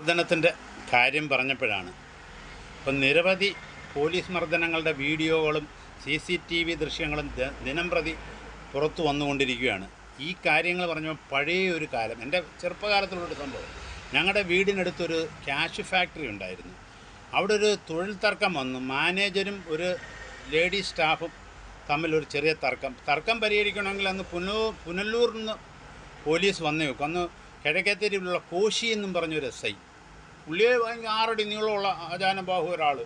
മർദ്ദനത്തിൻ്റെ കാര്യം പറഞ്ഞപ്പോഴാണ് ഇപ്പം നിരവധി പോലീസ് മർദ്ദനങ്ങളുടെ വീഡിയോകളും CCTV ദൃശ്യങ്ങളും ദിനംപ്രതി പുറത്തു വന്നുകൊണ്ടിരിക്കുകയാണ്. ഈ കാര്യങ്ങൾ പറഞ്ഞപ്പോൾ പഴയ ഒരു കാലം, എൻ്റെ ചെറുപ്പകാലത്തുള്ളൊരു സംഭവം. ഞങ്ങളുടെ വീടിനടുത്തൊരു ക്യാഷ് ഫാക്ടറി ഉണ്ടായിരുന്നു. അവിടെ ഒരു തൊഴിൽ തർക്കം വന്നു. മാനേജരും ഒരു ലേഡി സ്റ്റാഫും തമ്മിലൊരു ചെറിയ തർക്കം പരിഹരിക്കണമെങ്കിൽ അന്ന് പുനലൂരിൽ നിന്ന് പോലീസ് വന്നേ വെക്കും. അന്ന് കിഴക്കേത്തേരിയിലുള്ള കോശി എന്നും പറഞ്ഞൊരു SI, പുള്ളിയെ 6 അടി നീളമുള്ള ആജാനബാഹു ഒരാൾ,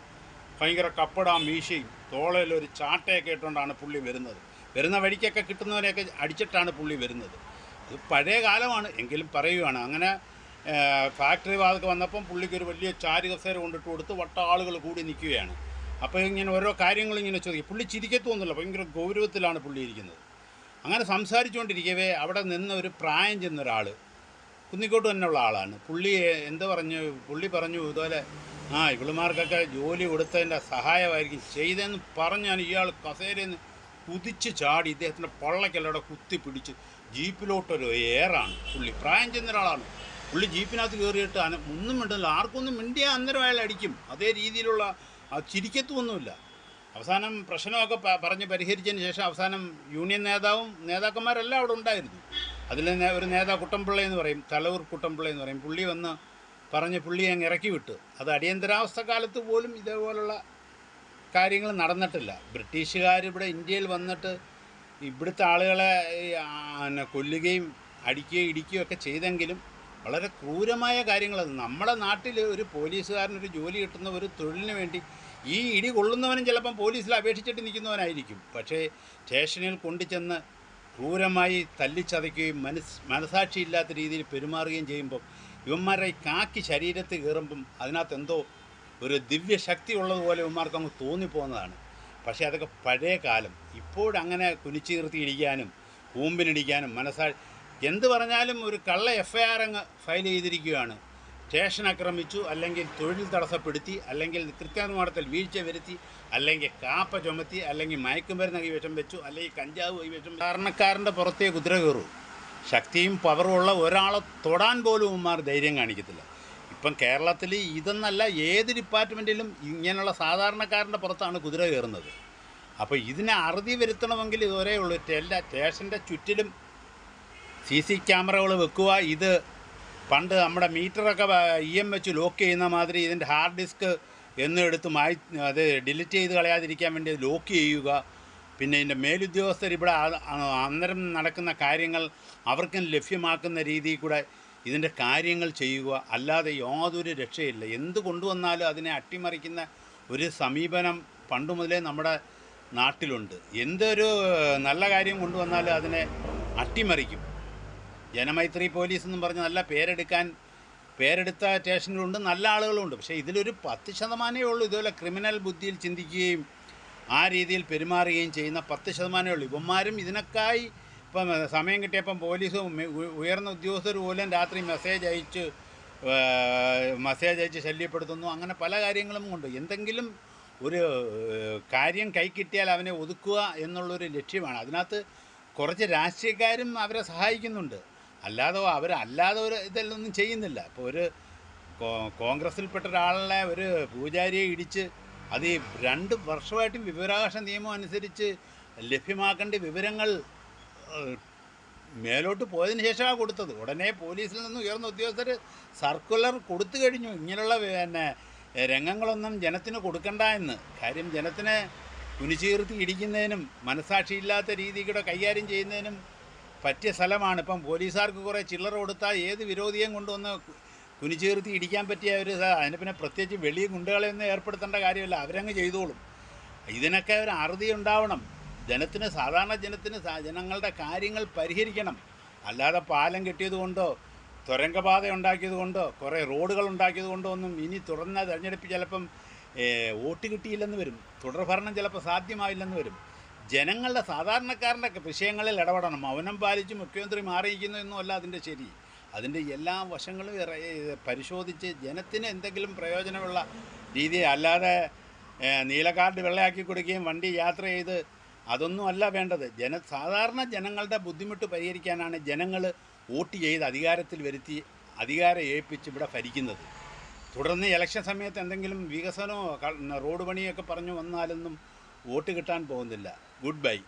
ഭയങ്കര കപ്പടാ മീശയും തോളയിലൊരു ചാട്ടയൊക്കെ ഇട്ടുകൊണ്ടാണ് പുള്ളി വരുന്ന വഴിക്കൊക്കെ കിട്ടുന്നവരെയൊക്കെ അടിച്ചിട്ടാണ് പുള്ളി വരുന്നത്. ഇത് പഴയ കാലമാണ് എങ്കിലും പറയുകയാണ്. അങ്ങനെ ഫാക്ടറി വാതൊക്കെ വന്നപ്പം പുള്ളിക്കൊരു വലിയ ചാരു കസേര കൊണ്ടിട്ട് കൊടുത്ത് ആളുകൾ കൂടി നിൽക്കുകയാണ്. അപ്പോൾ ഇങ്ങനെ ഓരോ കാര്യങ്ങളിങ്ങനെ ചോദിക്കും. പുള്ളി ചിരിക്കത്തൊന്നുമില്ല, ഭയങ്കര ഗൗരവത്തിലാണ് പുള്ളി ഇരിക്കുന്നത്. അങ്ങനെ സംസാരിച്ചുകൊണ്ടിരിക്കവേ അവിടെ നിന്ന് ഒരു പ്രായം ചെന്നൊരാൾ, കുന്നിക്കോട്ട് തന്നെയുള്ള ആളാണ്, പുള്ളി പറഞ്ഞു ഇതുപോലെ ഇവളുമാർക്കൊക്കെ ജോലി കൊടുത്തതിൻ്റെ സഹായമായിരിക്കും ചെയ്തതെന്ന് പറഞ്ഞാൽ ഇയാൾ കസേരയിൽ നിന്ന് കുതിച്ച് ചാടി ഇദ്ദേഹത്തിൻ്റെ പള്ളക്കല്ലവിടെ കുത്തി പിടിച്ച് ജീപ്പിലോട്ടൊരു ഏറാണ്. പ്രായം ചെന്ന ഒരാളാണ്. പുള്ളി ജീപ്പിനകത്ത് കയറിയിട്ട് ഒന്നും മിണ്ടില്ല, ആർക്കൊന്നും മിണ്ടിയാൽ അന്നേരം അയാൾ അടിക്കും. അതേ രീതിയിലുള്ള ചിരിക്കത്തൊന്നുമില്ല. അവസാനം പ്രശ്നമൊക്കെ പറഞ്ഞ് പരിഹരിച്ചതിന് ശേഷം അവസാനം യൂണിയൻ നേതാക്കന്മാരെല്ലാം അവിടെ ഉണ്ടായിരുന്നു. അതിൽ ഒരു നേതാവ് കുട്ടംപിള്ള എന്ന് പറയും, തലവൂർ കുട്ടംപിള്ള എന്ന് പറയും. പുള്ളി വന്ന് പറഞ്ഞ് പുള്ളിയെ അങ്ങ് ഇറക്കി വിട്ടു. അത് അടിയന്തരാവസ്ഥ കാലത്ത് പോലും ഇതേപോലുള്ള കാര്യങ്ങൾ നടന്നിട്ടില്ല. ബ്രിട്ടീഷുകാരിവിടെ ഇന്ത്യയിൽ വന്നിട്ട് ഇവിടുത്തെ ആളുകളെ കൊല്ലുകയും അടിക്കുകയും ഇടിക്കുകയും ഒക്കെ ചെയ്തെങ്കിലും വളരെ ക്രൂരമായ കാര്യങ്ങളത്. നമ്മുടെ നാട്ടിൽ ഒരു പോലീസുകാരനൊരു ജോലി കിട്ടുന്ന ഒരു തൊഴിലിന് വേണ്ടി ഈ ഇടി കൊള്ളുന്നവനും ചിലപ്പം പോലീസിൽ അപേക്ഷിച്ചിട്ട് നിൽക്കുന്നവനായിരിക്കും. പക്ഷേ സ്റ്റേഷനിൽ കൊണ്ടുചെന്ന് ക്രൂരമായി തല്ലിച്ചതയ്ക്കുകയും മനസാക്ഷിയില്ലാത്ത രീതിയിൽ പെരുമാറുകയും ചെയ്യുമ്പം ഇവന്മാരുടെ ഈ കാക്കി ശരീരത്തിൽ കയറുമ്പം അതിനകത്ത് എന്തോ ഒരു ദിവ്യശക്തി ഉള്ളതുപോലെ ഇവന്മാർക്ക് അങ്ങ് തോന്നിപ്പോകുന്നതാണ്. പക്ഷേ അതൊക്കെ പഴയ കാലം. ഇപ്പോഴങ്ങനെ കുനിച്ചു നിർത്തി ഇടിക്കാനും കൂമ്പിനിടിക്കാനും എന്ത് പറഞ്ഞാലും ഒരു കള്ള FIR അങ്ങ് ഫയൽ ചെയ്തിരിക്കുകയാണ്. സ്റ്റേഷൻ ആക്രമിച്ചു, അല്ലെങ്കിൽ തൊഴിൽ തടസ്സപ്പെടുത്തി, അല്ലെങ്കിൽ കൃത്യനിർവഹണത്തിൽ വീഴ്ച വരുത്തി, അല്ലെങ്കിൽ കാപ്പ ചുമത്തി, അല്ലെങ്കിൽ മയക്കുമരുന്ന് കൈവശം വെച്ചു, അല്ലെങ്കിൽ കഞ്ചാവ് കൈവശം. കാരണക്കാരൻ്റെ പുറത്തേ കുതിര കയറൂ. ശക്തിയും പവറും ഉള്ള ഒരാളെ തൊടാൻ പോലും ഉമ്മാർ ധൈര്യം കാണിക്കത്തില്ല. ഇപ്പം കേരളത്തിൽ ഇതെന്നല്ല, ഏത് ഡിപ്പാർട്ട്മെൻറ്റിലും ഇങ്ങനെയുള്ള സാധാരണക്കാരൻ്റെ പുറത്താണ് കുതിര കയറുന്നത്. അപ്പോൾ ഇതിനെ അറുതി വരുത്തണമെങ്കിൽ ഇതുവരെ ഉള്ളൂ. എല്ലാ സ്റ്റേഷൻ്റെ ചുറ്റിലും CC ക്യാമറകൾ വെക്കുക. ഇത് പണ്ട് നമ്മുടെ മീറ്ററൊക്കെ EM വെച്ച് ലോക്ക് ചെയ്യുന്ന മാതിരി ഇതിൻ്റെ ഹാർഡ് ഡിസ്ക് എന്നെടുത്ത് അത് ഡിലീറ്റ് ചെയ്ത് കളയാതിരിക്കാൻ വേണ്ടി ലോക്ക് ചെയ്യുക. പിന്നെ ഇതിൻ്റെ മേലുദ്യോഗസ്ഥർ ഇവിടെ അന്നേരം നടക്കുന്ന കാര്യങ്ങൾ അവർക്കും ലഭ്യമാക്കുന്ന രീതിയിൽ കൂടെ ഇതിൻ്റെ കാര്യങ്ങൾ ചെയ്യുക. അല്ലാതെ യാതൊരു രക്ഷയില്ല. എന്ത് കൊണ്ടുവന്നാലും അതിനെ അട്ടിമറിക്കുന്ന ഒരു സമീപനം പണ്ട് മുതലേ നമ്മുടെ നാട്ടിലുണ്ട്. എന്തൊരു നല്ല കാര്യം കൊണ്ടുവന്നാലും അതിനെ അട്ടിമറിക്കും. ജനമൈത്രി പോലീസ് എന്നും പറഞ്ഞ് നല്ല പേരെടുത്ത സ്റ്റേഷനിലുണ്ട്, നല്ല ആളുകളുണ്ട്. പക്ഷേ ഇതിലൊരു 10% ഉള്ളൂ ഇതുപോലെ ക്രിമിനൽ ബുദ്ധിയിൽ ചിന്തിക്കുകയും ആ രീതിയിൽ പെരുമാറുകയും ചെയ്യുന്ന 10% ഉള്ളൂ. ഇവന്മാരും ഇതിനൊക്കെയായി ഇപ്പം സമയം കിട്ടിയപ്പം പോലീസും ഉയർന്ന ഉദ്യോഗസ്ഥർ പോലും രാത്രി മെസ്സേജ് അയച്ച് ശല്യപ്പെടുത്തുന്നു. അങ്ങനെ പല കാര്യങ്ങളും കൊണ്ട് എന്തെങ്കിലും ഒരു കാര്യം കൈ കിട്ടിയാൽ അവനെ ഒതുക്കുക എന്നുള്ളൊരു ലക്ഷ്യമാണ്. അതിനകത്ത് കുറച്ച് രാഷ്ട്രീയക്കാരും അവരെ സഹായിക്കുന്നുണ്ട്. അല്ലാതെ ഒരു ഇതെല്ലൊന്നും ചെയ്യുന്നില്ല. ഇപ്പോൾ ഒരു കോൺഗ്രസിൽപ്പെട്ട ഒരാളിനെ ഒരു പൂജാരിയെ ഇടിച്ച് അത് 2 വർഷമായിട്ടും വിവരാവകാശ നിയമം അനുസരിച്ച് ലഭ്യമാക്കേണ്ട വിവരങ്ങൾ മേലോട്ട് പോയതിന് ശേഷമാണ് കൊടുത്തത്. ഉടനെ പോലീസിൽ നിന്ന് ഉയർന്ന ഉദ്യോഗസ്ഥർ സർക്കുലർ കൊടുത്തു കഴിഞ്ഞു. ഇങ്ങനെയുള്ള രംഗങ്ങളൊന്നും ജനത്തിന് കൊടുക്കണ്ട എന്ന്. കാര്യം ജനത്തിനെ കുനിച്ചീർത്തി ഇടിക്കുന്നതിനും മനസാക്ഷിയില്ലാത്ത രീതിയുടെ കൈകാര്യം ചെയ്യുന്നതിനും പറ്റിയ സ്ഥലമാണ്. ഇപ്പം പോലീസുകാർക്ക് കുറേ ചില്ലറ കൊടുത്താൽ ഏത് വിരോധിയും കൊണ്ടുവന്ന് കുനിച്ചീർത്തി ഇടിക്കാൻ പറ്റിയ അതിന് പിന്നെ പ്രത്യേകിച്ച് വലിയ ഗുണ്ടകളെയൊന്നും ഏർപ്പെടുത്തേണ്ട കാര്യമില്ല, അവരങ്ങ് ചെയ്തോളും. ഇതിനൊക്കെ ഒരു അറുതി ഉണ്ടാവണം. സാധാരണ ജനത്തിന് ജനങ്ങളുടെ കാര്യങ്ങൾ പരിഹരിക്കണം. അല്ലാതെ പാലം കെട്ടിയത് കൊണ്ടോ തുരങ്കപാത ഉണ്ടാക്കിയത് കൊണ്ടോ കുറേ റോഡുകൾ ഉണ്ടാക്കിയത് കൊണ്ടോ ഒന്നും ഇനി തുടർന്ന തെരഞ്ഞെടുപ്പ് ചിലപ്പം വോട്ട് കിട്ടിയില്ലെന്ന് വരും, തുടർഭരണം ചിലപ്പോൾ സാധ്യമായില്ലെന്ന് വരും. ജനങ്ങളുടെ സാധാരണക്കാരൻ്റെ വിഷയങ്ങളിൽ ഇടപെടണം. മൗനം പാലിച്ച് മുഖ്യമന്ത്രി മാറിയിരിക്കുന്നു എന്നുമല്ല അതിൻ്റെ ശരി. അതിൻ്റെ എല്ലാ വശങ്ങളും പരിശോധിച്ച് ജനത്തിന് എന്തെങ്കിലും പ്രയോജനമുള്ള രീതിയിൽ, അല്ലാതെ നീല കാർഡ് വെള്ളയാക്കി കൊടുക്കുകയും വണ്ടി യാത്ര ചെയ്ത് അതൊന്നുമല്ല വേണ്ടത്. സാധാരണ ജനങ്ങളുടെ ബുദ്ധിമുട്ട് പരിഹരിക്കാനാണ് ജനങ്ങൾ വോട്ട് ചെയ്ത് അധികാരത്തിൽ വരുത്തി അധികാരം ഏൽപ്പിച്ച് ഇവിടെ ഭരിക്കുന്നത്. തുടർന്ന് ഇലക്ഷൻ സമയത്ത് എന്തെങ്കിലും വികസനമോ റോഡ് പണിയൊക്കെ പറഞ്ഞു വന്നാലൊന്നും വോട്ട് കിട്ടാൻ പോകുന്നില്ല. Good bye.